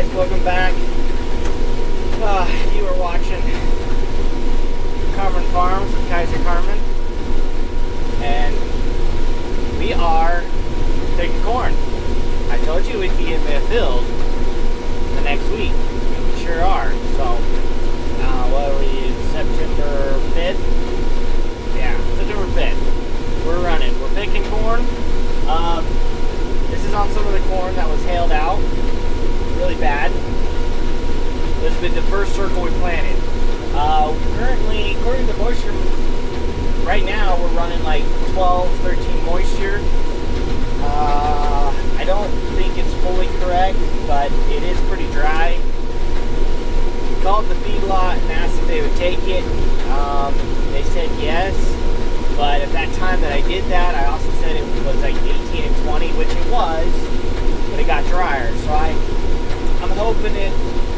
guys, welcome back. You are watching Carmen Farms with Kaiser Carmen, and we are picking corn. I told you we'd be in the field the next week. We sure are. So, what are we, September 5th? Yeah, September 5th. We're running. We're picking corn. This is on some of the corn that was hailed out really bad. This has been the first circle we planted. Currently, according to moisture, right now we're running like 12, 13 moisture. I don't think it's fully correct, but it is pretty dry. We called the feedlot and asked if they would take it. They said yes, but at that time that I did that, I also said it was like 18 and 20, which it was, but it got drier. So I'm hoping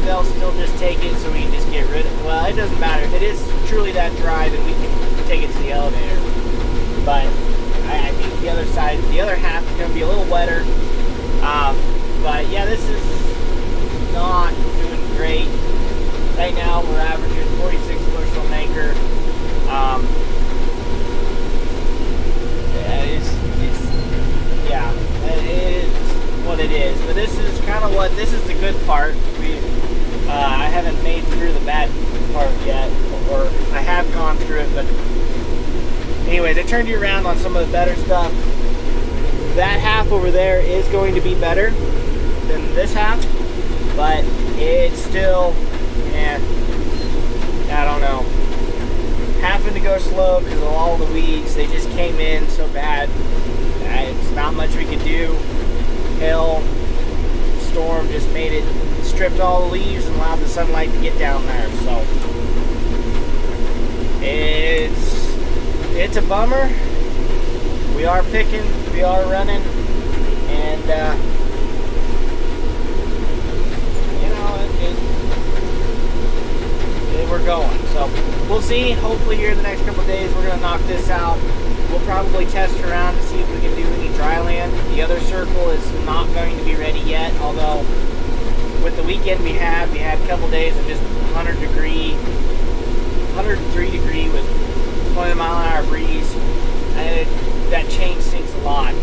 they'll still just take it so we can just get rid of it. Well, it doesn't matter. If it is truly that dry, then we can take it to the elevator. But I think the other side, the other half is going to be a little wetter. But yeah, this is not doing great. Right now we're averaging 46 bushel an acre. It's what it is. But this is kind of this is the good part. I haven't made through the bad part yet, or I have gone through it, but anyways, I turned you around on some of the better stuff. That half over there is going to be better than this half, but it's still, I don't know. Having to go slow because of all the weeds. They just came in so bad. It's not much we could do. Hail, storm just made it, stripped all the leaves and allowed the sunlight to get down there. So it's a bummer. We are picking, we are running, and we're going. So we'll see. Hopefully here in the next couple of days we're going to knock this out. We'll probably test around to see if we can do any dry land. The other circle is not going to be ready yet, although with the weekend we had a couple days of just 103 degree with 20 mile an hour breeze. That changed things a lot.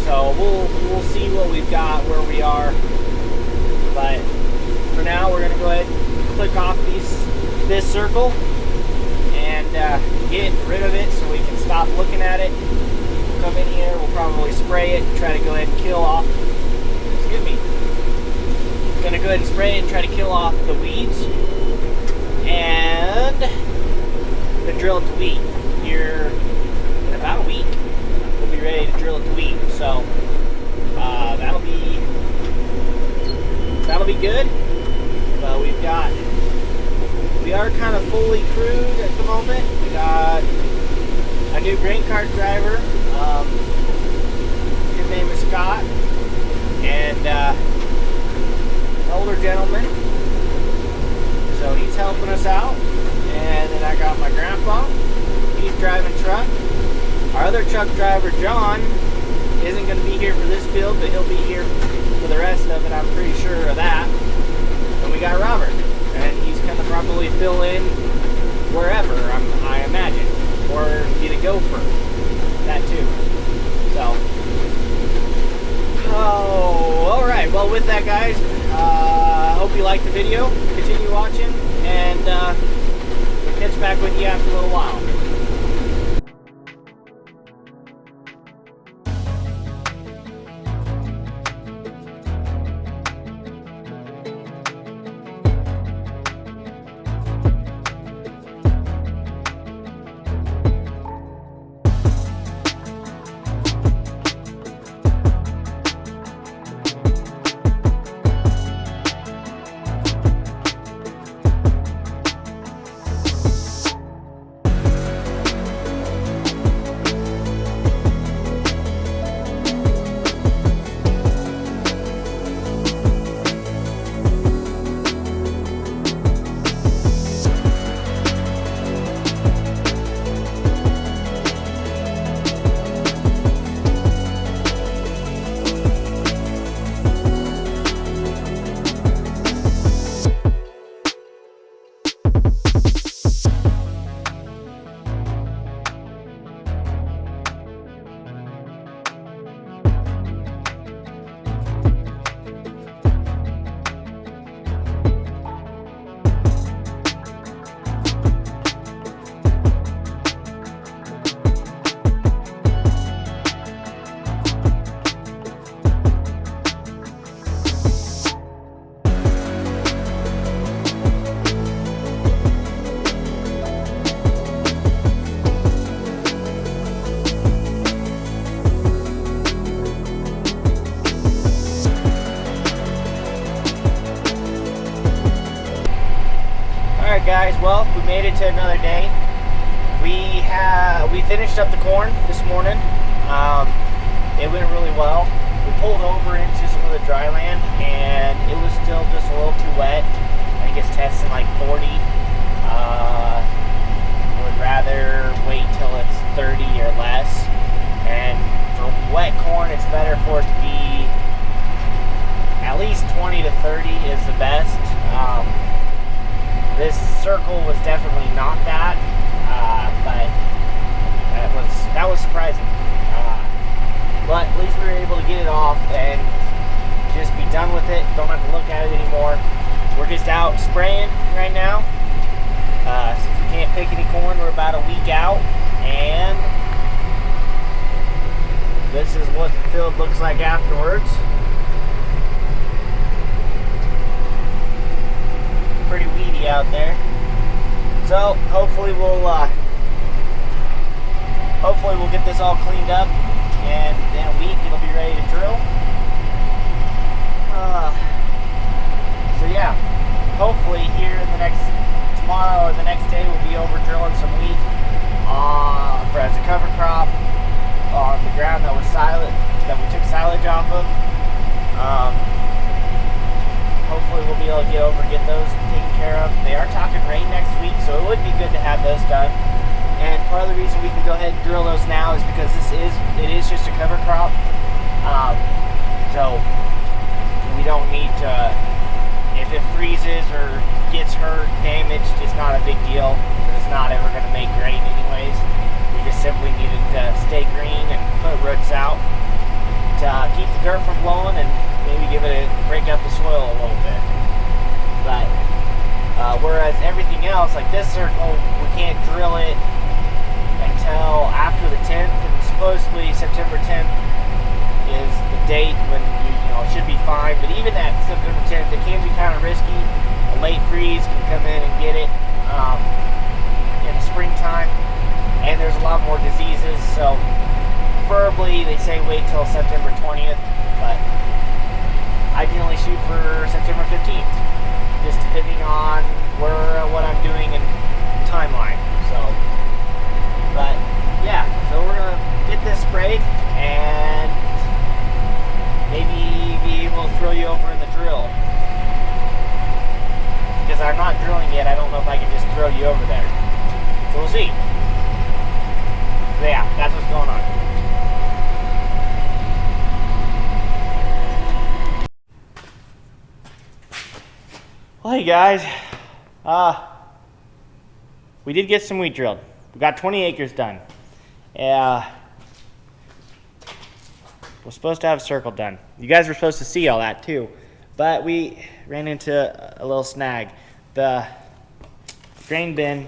So we'll see what we've got, where we are. But for now, we're gonna go ahead and click off this circle and get rid of it so we can stop looking at it. We'll come in here, we'll probably spray it and try to go ahead and kill off. Excuse me. Gonna go ahead and spray it and try to kill off the weeds, and then drill it to wheat. Here in about a week, we'll be ready to drill it to wheat. So that'll be good. But we are kind of fully crewed at the moment. We got a new grain cart driver. His name is Scott, and an older gentleman. So he's helping us out. And then I got my grandpa. He's driving truck. Our other truck driver, John, isn't going to be here for this field, but he'll be here for the rest of it. I'm pretty sure of that. And we got Robert, and he's going to probably fill in wherever, I imagine, or get a gopher. That too. So, all right. Well, with that, guys, I hope you liked the video. Continue watching, and we'll catch back with you after a little while. Alright guys, well, we made it to another day. We finished up the corn this morning. It went really well. We pulled over into some of the dry land and it was still just a little too wet. I think it's testing like 40. Would rather wait till it's 30 or less. And for wet corn, it's better for it to be at least 20 to 30 is the best. This circle was definitely not that, but that was surprising. But at least we were able to get it off and just be done with it. Don't have to look at it anymore. We're just out spraying right now. Since we can't pick any corn, we're about a week out, and this is what the field looks like afterwards. Pretty weedy out there. So hopefully we'll get this all cleaned up, and in a week it'll be ready to drill. So yeah, hopefully here in the next tomorrow or the next day we'll be over drilling some wheat for as a cover crop on the ground that was silent, that we took silage off of. Hopefully we'll be able to get over and get those taken care of. They are talking rain next week, so it would be good to have those done. And part of the reason we can go ahead and drill those now is because it is just a cover crop. So we don't need to, if it freezes or gets hurt, damaged, it's not a big deal. It's not ever going to make grain anyways. We just simply needed to stay green and put roots out to keep the dirt from blowing and maybe break up the soil a little bit. But whereas everything else, like this circle, we can't drill it until after the 10th, and supposedly September 10th is the date when it should be fine. But even at September 10th, it can be kind of risky. A late freeze can come in and get it in the springtime, and there's a lot more diseases. So preferably they say wait till September 20th, but I generally shoot for September 15th, just depending on what I'm doing and timeline. So, but yeah, so we're gonna get this sprayed and maybe be able to throw you over in the drill. Because I'm not drilling yet, I don't know if I can just throw you over there. So we'll see. So yeah, that's what's going on. Well, hey guys, we did get some wheat drilled. We got 20 acres done. We're supposed to have a circle done. You guys were supposed to see all that too, but we ran into a little snag. The grain bin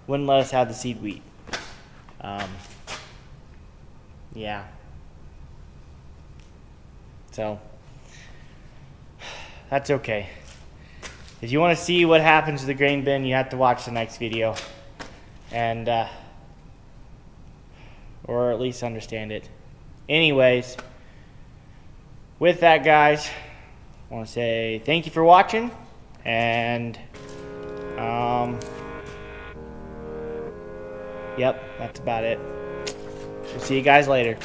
wouldn't let us have the seed wheat. Yeah. So that's okay. If you want to see what happens to the grain bin, you have to watch the next video, and or at least understand it. Anyways, with that, guys, I want to say thank you for watching, and yep, that's about it. We'll see you guys later.